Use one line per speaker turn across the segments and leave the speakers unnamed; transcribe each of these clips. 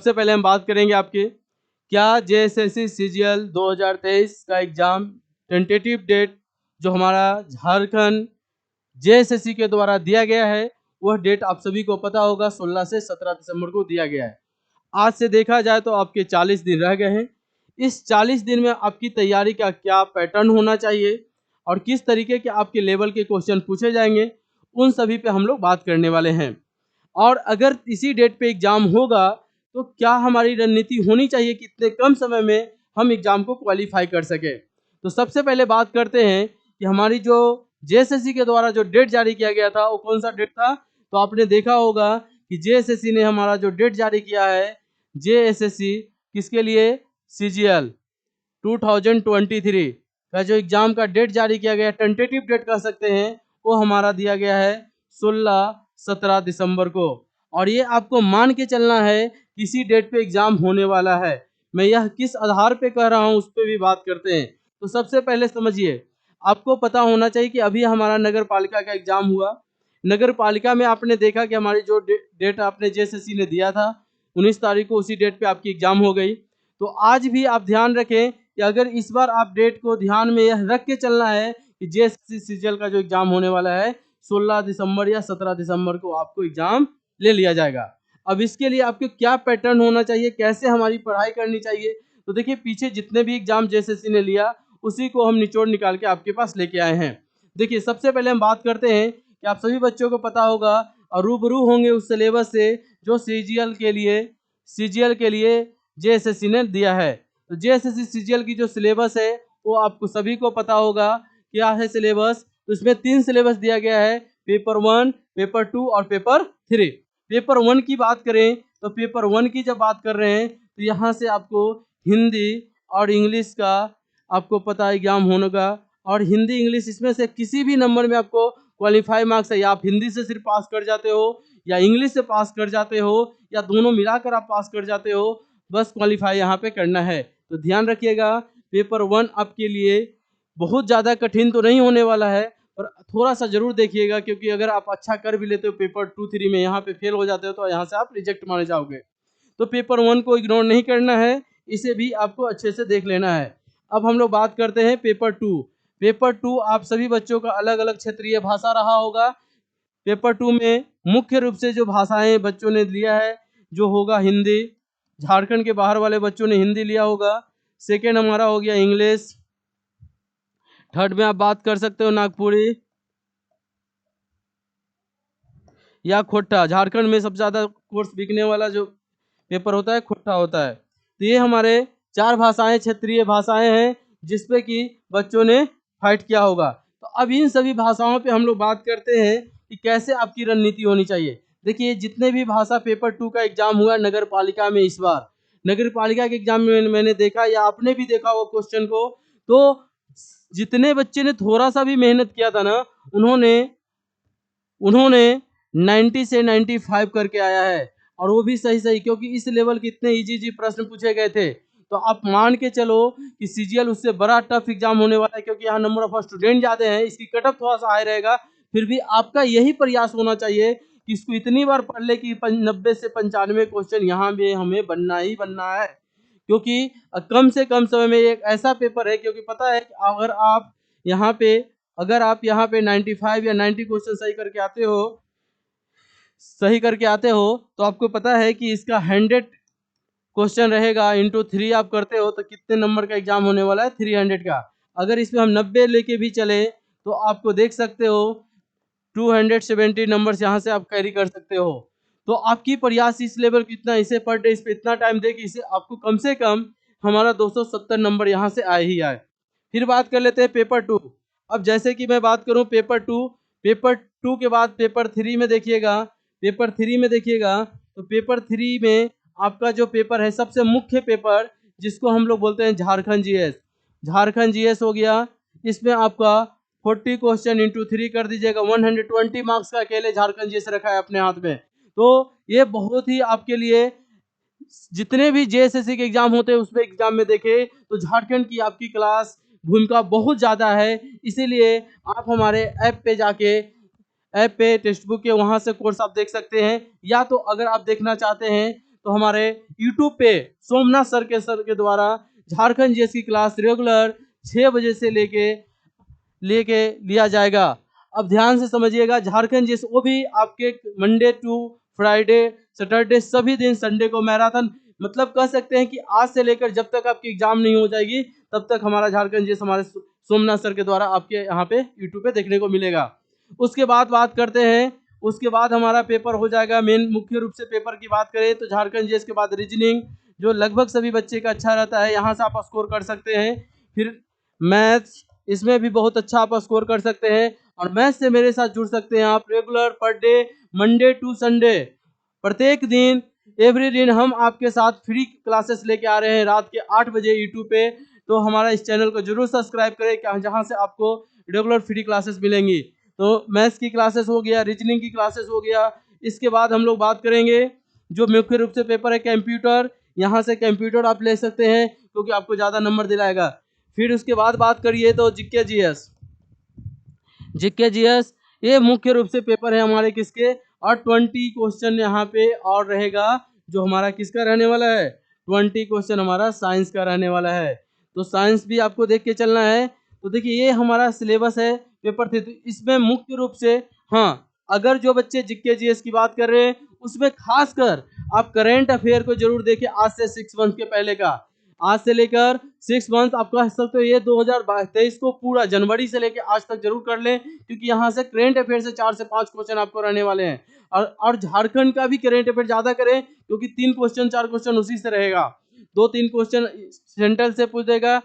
सबसे पहले हम बात करेंगे आपके क्या जेएसएससी सीजीएल 2023 का एग्जाम टेंटेटिव डेट जो हमारा झारखंड जेएसएससी के द्वारा दिया गया है वह डेट आप सभी को पता होगा 16 से 17 दिसंबर को दिया गया है। आज से देखा जाए तो आपके 40 दिन रह गए हैं। इस 40 दिन में आपकी तैयारी का क्या पैटर्न होना चाहिए और किस तरीके के आपके लेवल के क्वेश्चन पूछे जाएंगे, उन सभी पे हम लोग बात करने वाले हैं। और अगर इसी डेट पे एग्जाम होगा तो क्या हमारी रणनीति होनी चाहिए कि इतने कम समय में हम एग्जाम को क्वालिफाई कर सके। तो सबसे पहले बात करते हैं कि हमारी जो जेएसएससी के द्वारा जो डेट जारी किया गया था वो कौन सा डेट था। तो आपने देखा होगा कि जेएसएससी ने हमारा जो डेट जारी किया है, जेएसएससी किसके लिए, सीजीएल 2023 का जो एग्जाम का डेट जारी किया गया, टेंटेटिव डेट कह सकते हैं, वो हमारा दिया गया है 16-17 दिसंबर को। और ये आपको मान के चलना है किसी डेट पे एग्जाम होने वाला है। मैं यह किस आधार पे कह रहा हूँ उस पर भी बात करते हैं। तो सबसे पहले समझिए, आपको पता होना चाहिए कि अभी हमारा नगर पालिका का एग्जाम हुआ। नगर पालिका में आपने देखा कि हमारी जो डेट आपने जेएसएससी ने दिया था 19 तारीख को, उसी डेट पे आपकी एग्जाम हो गई। तो आज भी आप ध्यान रखें कि अगर इस बार आप डेट को ध्यान में यह रख के चलना है कि जेएसएससी सीजीएल का जो एग्जाम होने वाला है 16 दिसंबर या 17 दिसंबर को आपको एग्जाम ले लिया जाएगा। अब इसके लिए आपको क्या पैटर्न होना चाहिए, कैसे हमारी पढ़ाई करनी चाहिए। तो देखिए, पीछे जितने भी एग्जाम जेएसएससी ने लिया उसी को हम निचोड़ निकाल के आपके पास लेके आए हैं। देखिए, सबसे पहले हम बात करते हैं कि आप सभी बच्चों को पता होगा और रूबरू होंगे उस सिलेबस से जो सीजीएल के लिए जेएसएससी ने दिया है। तो जेएसएससी सीजीएल की जो सिलेबस है वो आपको सभी को पता होगा क्या है सिलेबस। तो इसमें 3 सिलेबस दिया गया है, पेपर 1, पेपर 2 और पेपर 3। पेपर 1 की बात करें तो पेपर 1 की जब बात कर रहे हैं तो यहाँ से आपको हिंदी और इंग्लिश का आपको पता एग्जाम होगा। और हिंदी इंग्लिश इसमें से किसी भी नंबर में आपको क्वालिफाई मार्क्स है, या आप हिंदी से सिर्फ पास कर जाते हो या इंग्लिश से पास कर जाते हो या दोनों मिलाकर आप पास कर जाते हो, बस क्वालिफाई यहाँ पे करना है। तो ध्यान रखिएगा, पेपर 1 आपके लिए बहुत ज़्यादा कठिन तो नहीं होने वाला है, पर थोड़ा सा जरूर देखिएगा, क्योंकि अगर आप अच्छा कर भी लेते हो पेपर 2, 3 में यहाँ पे फेल हो जाते हो तो यहाँ से आप रिजेक्ट माने जाओगे। तो पेपर 1 को इग्नोर नहीं करना है, इसे भी आपको अच्छे से देख लेना है। अब हम लोग बात करते हैं पेपर 2। पेपर 2 आप सभी बच्चों का अलग अलग क्षेत्रीय भाषा रहा होगा। पेपर 2 में मुख्य रूप से जो भाषाएं बच्चों ने लिया है जो होगा हिंदी। झारखंड के बाहर वाले बच्चों ने हिंदी लिया होगा। सेकेंड हमारा हो गया इंग्लिश। थर्ड में आप बात कर सकते हो नागपुरी या खोट्टा। झारखंड में सबसे ज्यादा कोर्स बिकने वाला जो पेपर होता है खोट्टा होता है। तो ये हमारे 4 भाषाएं क्षेत्रीय भाषाएं हैं जिसपे कि बच्चों ने फाइट किया होगा। तो अब इन सभी भाषाओं पे हम लोग बात करते हैं कि कैसे आपकी रणनीति होनी चाहिए। देखिए, जितने भी भाषा पेपर 2 का एग्जाम हुआ नगर पालिका में, इस बार नगर पालिका के एग्जाम में मैंने देखा या आपने भी देखा वो क्वेश्चन को, तो जितने बच्चे ने थोड़ा सा भी मेहनत किया था ना, उन्होंने 90 से 95 करके आया है। और वो भी सही सही, क्योंकि इस लेवल के इतने इजी प्रश्न पूछे गए थे। तो आप मान के चलो कि सीजीएल उससे बड़ा टफ एग्जाम होने वाला है, क्योंकि यहाँ नंबर ऑफ स्टूडेंट ज्यादा हैं, इसकी कट ऑफ थोड़ा सा हाई रहेगा। फिर भी आपका यही प्रयास होना चाहिए कि इसको इतनी बार पढ़ ले कि 90 से 95 क्वेश्चन यहाँ में हमें बनना ही बनना है। क्योंकि कम से कम समय में एक ऐसा पेपर है, क्योंकि पता है कि अगर आप यहाँ पे 95 या 90 क्वेश्चन सही करके आते हो तो आपको पता है कि इसका 100 क्वेश्चन रहेगा इंटू 3 आप करते हो तो कितने नंबर का एग्जाम होने वाला है, 300 का। अगर इसमें हम 90 लेके भी चले तो आपको देख सकते हो 270 नंबर यहाँ से आप कैरी कर सकते हो। तो आपकी प्रयास इस लेवल की इतना, इसे पर डे इस पे इतना टाइम दे कि इसे आपको कम से कम हमारा 270 नंबर यहाँ से आए ही आए। फिर बात कर लेते हैं पेपर 2। अब जैसे कि मैं बात करूं पेपर 2 के बाद पेपर 3 में देखिएगा। तो पेपर 3 में आपका जो पेपर है सबसे मुख्य पेपर, जिसको हम लोग बोलते हैं झारखंड जीएस हो गया। इसमें आपका 40 क्वेश्चन इंटू 3 कर दीजिएगा, 120 मार्क्स का अकेले झारखंड जीएस रखा है अपने हाथ में। तो ये बहुत ही आपके लिए, जितने भी जेएसएससी के एग्जाम होते हैं उसमें एग्जाम में देखे तो झारखंड की आपकी क्लास भूमिका बहुत ज़्यादा है। इसीलिए आप हमारे ऐप पे टेक्स्ट बुक के वहाँ से कोर्स आप देख सकते हैं, या तो अगर आप देखना चाहते हैं तो हमारे यूट्यूब पे सोमनाथ सर के द्वारा झारखंड जीएस की क्लास रेगुलर 6 बजे से लेके लिया जाएगा। अब ध्यान से समझिएगा, झारखंड जीएस वो भी आपके मंडे टू फ्राइडे सैटरडे सभी दिन, संडे को मैराथन, मतलब कह सकते हैं कि आज से लेकर जब तक आपकी एग्जाम नहीं हो जाएगी तब तक हमारा झारखंड जीएस हमारे सोमनाथ सर के द्वारा आपके यहाँ पे यूट्यूब पे देखने को मिलेगा। उसके बाद बात करते हैं, उसके बाद हमारा पेपर हो जाएगा मेन। मुख्य रूप से पेपर की बात करें तो झारखंड जीएस के बाद रीजनिंग, जो लगभग सभी बच्चे का अच्छा रहता है, यहाँ से आप स्कोर कर सकते हैं। फिर मैथ्स, इसमें भी बहुत अच्छा आप स्कोर कर सकते हैं। और मैथ्स से मेरे साथ जुड़ सकते हैं आप regular per day Monday to Sunday, प्रत्येक दिन एवरी दिन हम आपके साथ फ्री क्लासेस लेके आ रहे हैं रात के 8 बजे यूट्यूब पे। तो हमारा इस चैनल को जरूर सब्सक्राइब करें, जहाँ से आपको रेगुलर फ्री क्लासेस मिलेंगी। तो मैथ्स की क्लासेस हो गया, रीजनिंग की क्लासेस हो गया। इसके बाद हम लोग बात करेंगे जो मुख्य रूप से पेपर है कंप्यूटर, यहाँ से कंप्यूटर आप ले सकते हैं क्योंकि आपको ज़्यादा नंबर दिलाएगा। फिर उसके बाद बात करिए तो जीके जीएस ये मुख्य रूप से पेपर है हमारे किसके, और 20 क्वेश्चन यहाँ पे और रहेगा जो हमारा किसका रहने वाला है, 20 क्वेश्चन हमारा साइंस का रहने वाला है। तो साइंस भी आपको देख के चलना है। तो देखिए ये हमारा सिलेबस है पेपर थे। तो इसमें मुख्य रूप से हाँ, अगर जो बच्चे जीके जीएस की बात कर रहे हैं उसमें खासकर आप करेंट अफेयर को जरूर देखें। आज से 6 मंथ के पहले का, आज से लेकर 6 मंथ आप कह सकते हो ये 2023 को पूरा जनवरी से लेकर आज तक जरूर कर लें, क्योंकि यहाँ से करेंट अफेयर से 4 से 5 क्वेश्चन आपको रहने वाले हैं। और झारखंड का भी करेंट अफेयर ज्यादा करें क्योंकि 3 क्वेश्चन 4 क्वेश्चन उसी से रहेगा, 2-3 क्वेश्चन सेंट्रल से पूछ देगा।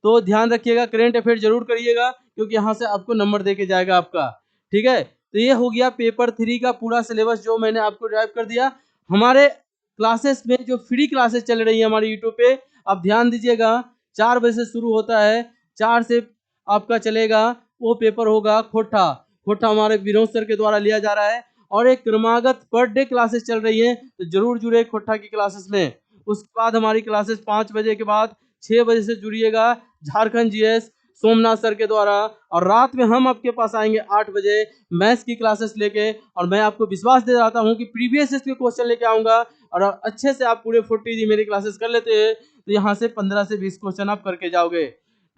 तो ध्यान रखिएगा, करेंट अफेयर जरूर करिएगा क्योंकि यहाँ से आपको नंबर देके जाएगा आपका। ठीक है, तो ये हो गया पेपर 3 का पूरा सिलेबस जो मैंने आपको ड्राइव कर दिया। हमारे क्लासेस में जो फ्री क्लासेस चल रही है हमारे यूट्यूब पे, आप ध्यान दीजिएगा, 4 बजे से शुरू होता है, 4 से आपका चलेगा वो पेपर होगा खोटा हमारे विनोद सर के द्वारा लिया जा रहा है। और एक क्रमागत पर डे क्लासेस चल रही है, तो जरूर जुड़े खोटा की क्लासेस में। उसके बाद हमारी क्लासेस 5 बजे के बाद 6 बजे से जुड़िएगा झारखंड जीएस सोमनाथ सर के द्वारा। और रात में हम आपके पास आएंगे 8 बजे मैथ्स की क्लासेस लेके। और मैं आपको विश्वास दे रहा हूँ कि प्रीवियस के क्वेश्चन लेके आऊंगा, और अच्छे से आप पूरे 40 दिन मेरी क्लासेस कर लेते हैं तो यहाँ से 15 से 20 क्वेश्चन आप करके जाओगे,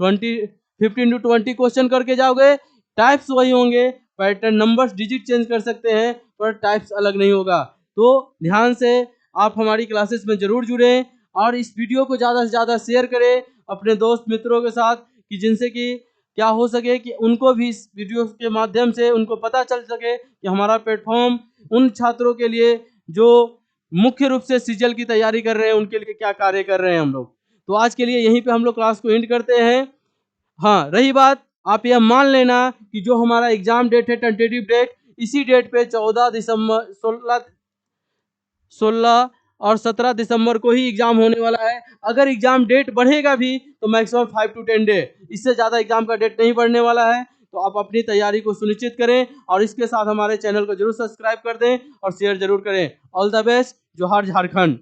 15 to 20 क्वेश्चन करके जाओगे। टाइप्स वही होंगे, पैटर्न नंबर्स डिजिट चेंज कर सकते हैं पर टाइप्स अलग नहीं होगा। तो ध्यान से आप हमारी क्लासेस में जरूर जुड़ें और इस वीडियो को ज़्यादा से ज़्यादा शेयर करें अपने दोस्त मित्रों के साथ, कि जिनसे कि क्या हो सके कि उनको भी इस वीडियो के माध्यम से उनको पता चल सके कि हमारा प्लेटफॉर्म उन छात्रों के लिए जो मुख्य रूप से सीजीएल की तैयारी कर रहे हैं उनके लिए क्या कार्य कर रहे हैं हम लोग। तो आज के लिए यहीं पे हम लोग क्लास को एंड करते हैं। हाँ, रही बात, आप यह मान लेना कि जो हमारा एग्जाम डेट है टेंटेटिव डेट, इसी डेट पे 14 दिसंबर 16 और 17 दिसंबर को ही एग्जाम होने वाला है। अगर एग्जाम डेट बढ़ेगा भी तो मैक्सिमम 5 to 10 डे, इससे ज़्यादा एग्जाम का डेट नहीं बढ़ने वाला है। तो आप अपनी तैयारी को सुनिश्चित करें और इसके साथ हमारे चैनल को जरूर सब्सक्राइब कर दें और शेयर जरूर करें। ऑल द बेस्ट, जोहार झारखंड।